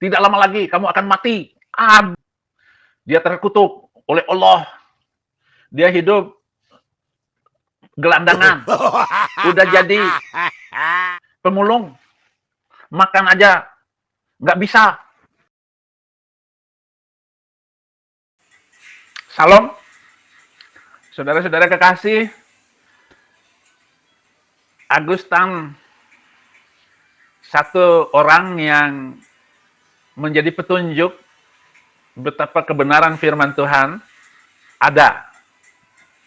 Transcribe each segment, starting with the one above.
Tidak lama lagi kamu akan mati. Dia terkutuk oleh Allah. Dia hidup gelandangan. Udah jadi pemulung. Makan aja nggak bisa. Salam, saudara-saudara kekasih. Agustan satu orang yang menjadi petunjuk betapa kebenaran firman Tuhan ada,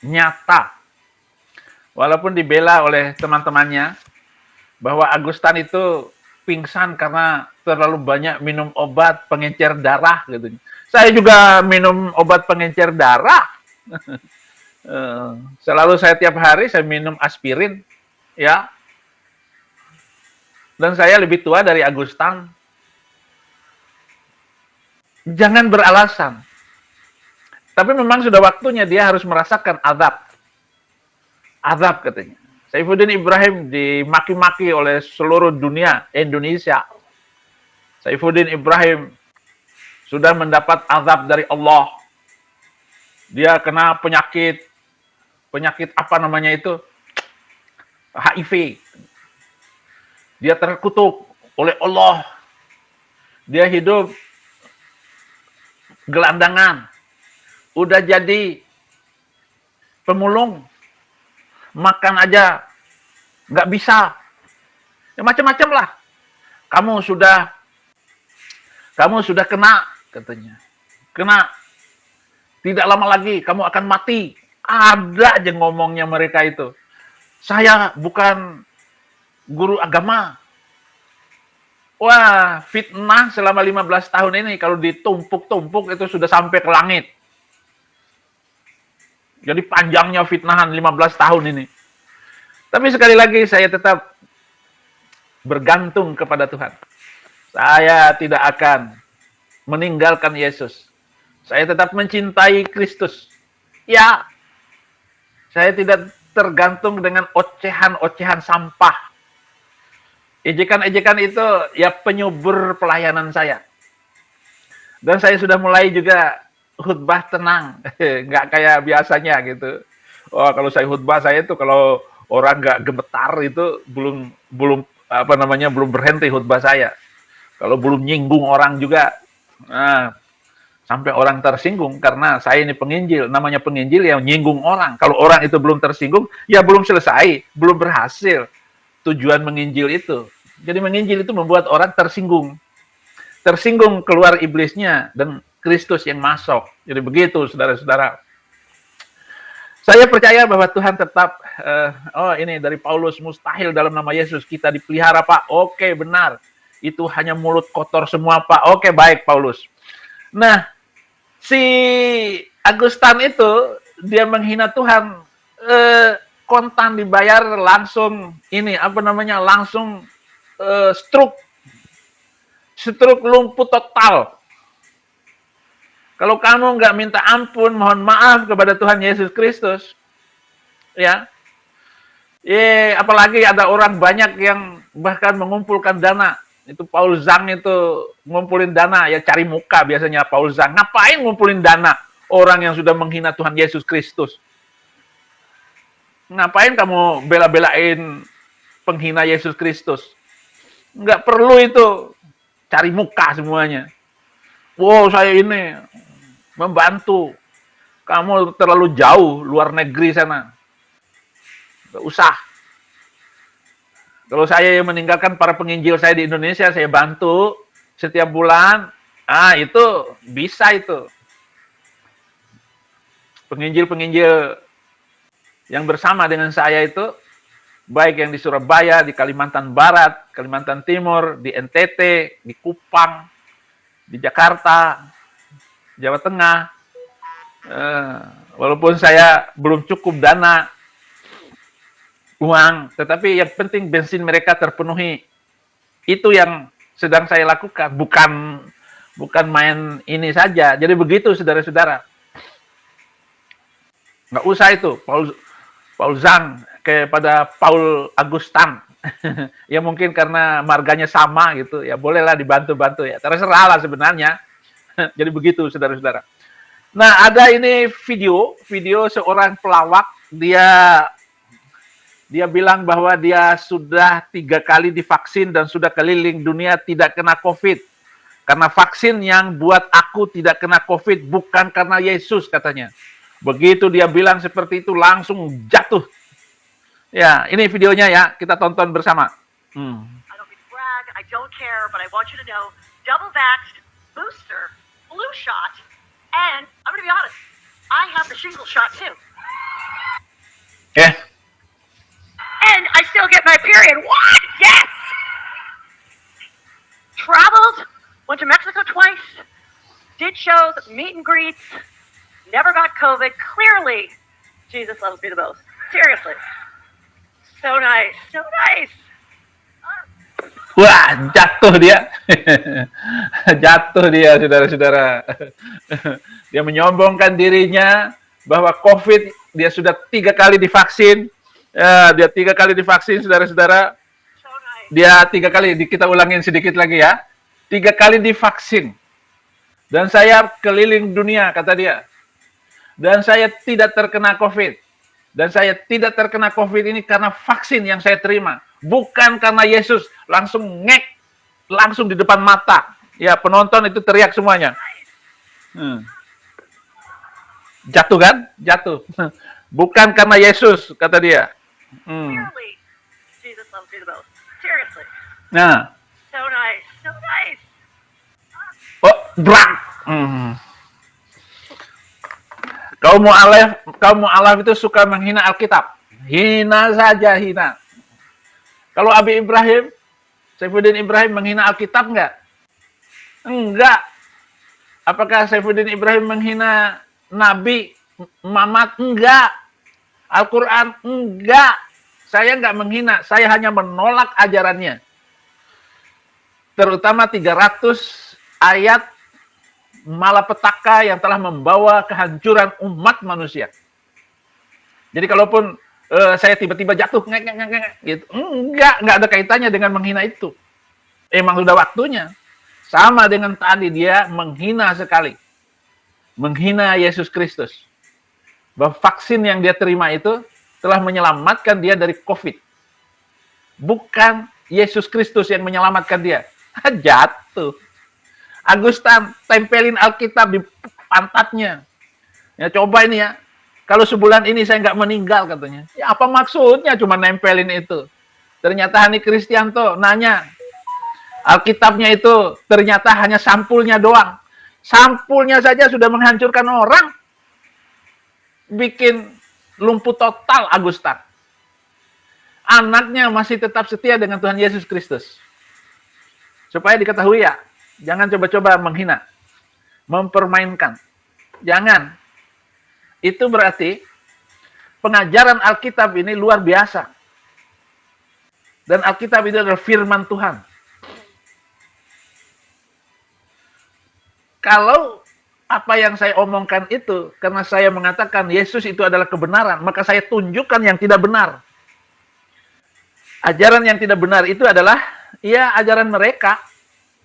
nyata. Walaupun dibela oleh teman-temannya bahwa Agustan itu pingsan karena terlalu banyak minum obat pengencer darah gitu. Saya juga minum obat pengencer darah. Selalu saya tiap hari saya minum aspirin, ya. Dan saya lebih tua dari Agustan. Jangan beralasan. Tapi memang sudah waktunya dia harus merasakan azab. Azab katanya. Saifuddin Ibrahim dimaki-maki oleh seluruh dunia Indonesia. Saifuddin Ibrahim sudah mendapat azab dari Allah. Dia kena penyakit apa namanya itu? HIV. Dia terkutuk oleh Allah. Dia hidup gelandangan. Udah jadi pemulung. Makan aja nggak bisa. Ya macam-macam lah. Kamu sudah kena katanya. Kena. Tidak lama lagi kamu akan mati. Ada aja ngomongnya mereka itu. Saya bukan guru agama. Wah, fitnah selama 15 tahun ini kalau ditumpuk-tumpuk itu sudah sampai ke langit. Jadi panjangnya fitnahan 15 tahun ini. Tapi sekali lagi saya tetap bergantung kepada Tuhan. Saya tidak akan meninggalkan Yesus. Saya tetap mencintai Kristus. Ya, saya tidak tergantung dengan ocehan-ocehan sampah. Ejekan-ejekan itu ya penyubur pelayanan saya. Dan saya sudah mulai juga khutbah tenang, nggak kayak biasanya gitu. Oh, kalau saya khutbah saya itu kalau orang nggak gemetar itu belum belum berhenti khutbah saya. Kalau belum nyinggung orang juga, nah, sampai orang tersinggung karena saya ini penginjil. Namanya penginjil yang nyinggung orang. Kalau orang itu belum tersinggung, ya belum selesai, belum berhasil tujuan menginjil itu. Jadi menginjil itu membuat orang tersinggung. Tersinggung keluar iblisnya dan Kristus yang masuk. Jadi begitu, saudara-saudara. Saya percaya bahwa Tuhan tetap, ini dari Paulus, mustahil dalam nama Yesus kita dipelihara, Pak. Oke, benar. Itu hanya mulut kotor semua, Pak. Oke, baik, Paulus. Nah, si Agustan itu, dia menghina Tuhan, kontan dibayar langsung, langsung stroke lumpuh total. Kalau kamu nggak minta ampun, mohon maaf kepada Tuhan Yesus Kristus, ya, apalagi ada orang banyak yang bahkan mengumpulkan dana. Itu Paul Zhang itu ngumpulin dana, ya cari muka biasanya Paul Zhang. Ngapain ngumpulin dana orang yang sudah menghina Tuhan Yesus Kristus? Ngapain kamu bela-belain penghina Yesus Kristus? Nggak perlu itu, cari muka semuanya. Wow, saya ini membantu. Kamu terlalu jauh, luar negeri sana. Nggak usah. Kalau saya yang meninggalkan para penginjil saya di Indonesia, saya bantu setiap bulan. Itu bisa itu. Penginjil-penginjil yang bersama dengan saya itu, baik yang di Surabaya, di Kalimantan Barat, Kalimantan Timur, di NTT, di Kupang, di Jakarta, Jawa Tengah. Walaupun saya belum cukup dana, uang, tetapi yang penting bensin mereka terpenuhi. Itu yang sedang saya lakukan, bukan main ini saja. Jadi begitu, saudara-saudara. Nggak usah itu, Paul Zhang kepada Paul Agustan. Ya mungkin karena marganya sama gitu, ya bolehlah dibantu-bantu ya. Terserah lah sebenarnya. Jadi begitu, saudara-saudara. Nah, ada ini video seorang pelawak, dia bilang bahwa dia sudah 3 kali divaksin dan sudah keliling dunia tidak kena COVID. Karena vaksin yang buat aku tidak kena COVID, bukan karena Yesus katanya. Begitu dia bilang seperti itu, langsung jatuh. Ya, ini videonya ya, kita tonton bersama. I don't mean to brag, I don't care, but I want you to know, double vaxxed, booster, flu shot, and I'm going to be honest, I have the shingle shot too. Yeah. And I still get my period. What? Yes! Traveled, went to Mexico twice, did shows, meet and greets, never got COVID. Clearly, Jesus loves me the most. Seriously. So nice, so nice. Wah, jatuh dia. Jatuh dia, saudara-saudara. Dia menyombongkan dirinya bahwa COVID, dia sudah 3 kali divaksin. Dia 3 kali divaksin, saudara-saudara. Dia 3 kali, kita ulangin sedikit lagi ya. 3 kali divaksin. Dan saya keliling dunia, kata dia. Dan saya tidak terkena COVID. Dan saya tidak terkena COVID ini karena vaksin yang saya terima. Bukan karena Yesus. Langsung ngek. Langsung di depan mata. Ya, penonton itu teriak semuanya. Jatuh kan? Jatuh. Bukan karena Yesus, kata dia. Clearly, Jesus loves me the most. Seriously. Nah. So nice, so nice. Oh, brak. Kaum mu'alaf itu suka menghina Alkitab. Hina saja, hina. Kalau Abi Ibrahim, Saifuddin Ibrahim menghina Alkitab enggak? Enggak. Apakah Saifuddin Ibrahim menghina Nabi Muhammad? Enggak. Al-Quran? Enggak. Saya enggak menghina, saya hanya menolak ajarannya. Terutama 300 ayat malapetaka yang telah membawa kehancuran umat manusia. Jadi kalaupun saya tiba-tiba jatuh, gitu, enggak ada kaitannya dengan menghina itu. Emang sudah waktunya. Sama dengan tadi, dia menghina sekali. Menghina Yesus Kristus. Bahwa vaksin yang dia terima itu telah menyelamatkan dia dari COVID. Bukan Yesus Kristus yang menyelamatkan dia. Jatuh. Agustan, tempelin Alkitab di pantatnya. Ya, coba ini ya. Kalau sebulan ini saya nggak meninggal katanya. Ya, apa maksudnya cuma nempelin itu? Ternyata Hani Kristianto nanya. Alkitabnya itu ternyata hanya sampulnya doang. Sampulnya saja sudah menghancurkan orang. Bikin lumpuh total Agustan. Anaknya masih tetap setia dengan Tuhan Yesus Kristus. Supaya diketahui ya, jangan coba-coba menghina, mempermainkan. Jangan. Itu berarti pengajaran Alkitab ini luar biasa. Dan Alkitab itu adalah firman Tuhan. Kalau apa yang saya omongkan itu, karena saya mengatakan Yesus itu adalah kebenaran, maka saya tunjukkan yang tidak benar. Ajaran yang tidak benar itu adalah, ya ajaran mereka.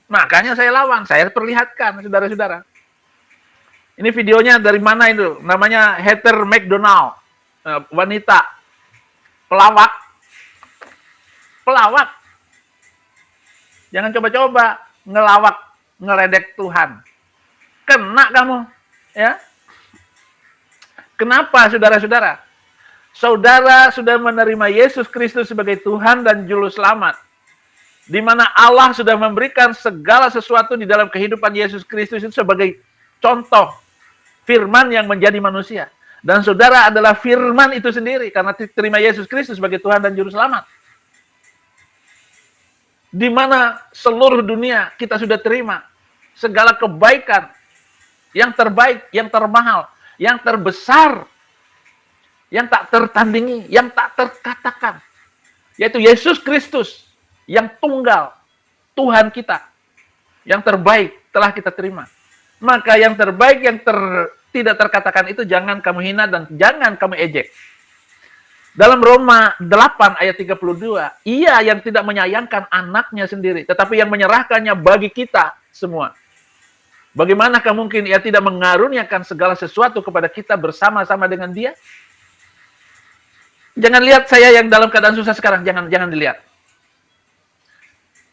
Makanya saya lawan, saya perlihatkan, saudara-saudara. Ini videonya dari mana itu? Namanya Heather McDonald. Wanita. Pelawak. Pelawak. Jangan coba-coba ngelawak, ngeledek Tuhan. Kena kamu. Ya. Kenapa, saudara-saudara? Saudara sudah menerima Yesus Kristus sebagai Tuhan dan Juru Selamat. Di mana Allah sudah memberikan segala sesuatu di dalam kehidupan Yesus Kristus itu sebagai contoh firman yang menjadi manusia. Dan saudara adalah firman itu sendiri karena terima Yesus Kristus sebagai Tuhan dan Juru Selamat. Di mana seluruh dunia kita sudah terima segala kebaikan yang terbaik, yang termahal, yang terbesar, yang tak tertandingi, yang tak terkatakan. Yaitu Yesus Kristus. Yang tunggal, Tuhan kita, yang terbaik telah kita terima. Maka yang terbaik, yang tidak terkatakan itu jangan kamu hina dan jangan kamu ejek. Dalam Roma 8 ayat 32, ia yang tidak menyayangkan anaknya sendiri, tetapi yang menyerahkannya bagi kita semua. Bagaimanakah mungkin ia tidak mengaruniakan segala sesuatu kepada kita bersama-sama dengan dia? Jangan lihat saya yang dalam keadaan susah sekarang, jangan dilihat.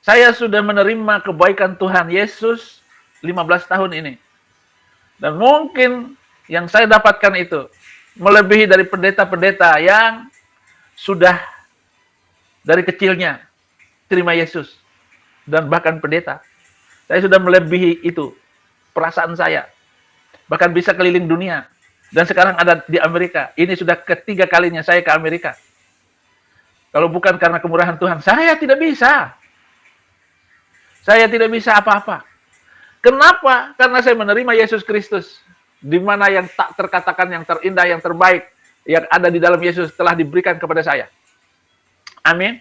Saya sudah menerima kebaikan Tuhan Yesus 15 tahun ini. Dan mungkin yang saya dapatkan itu melebihi dari pendeta-pendeta yang sudah dari kecilnya terima Yesus. Dan bahkan pendeta. Saya sudah melebihi itu perasaan saya. Bahkan bisa keliling dunia. Dan sekarang ada di Amerika. Ini sudah ketiga kalinya saya ke Amerika. Kalau bukan karena kemurahan Tuhan, saya tidak bisa. Saya tidak bisa apa-apa. Kenapa? Karena saya menerima Yesus Kristus. Di mana yang tak terkatakan, yang terindah, yang terbaik, yang ada di dalam Yesus telah diberikan kepada saya. Amin.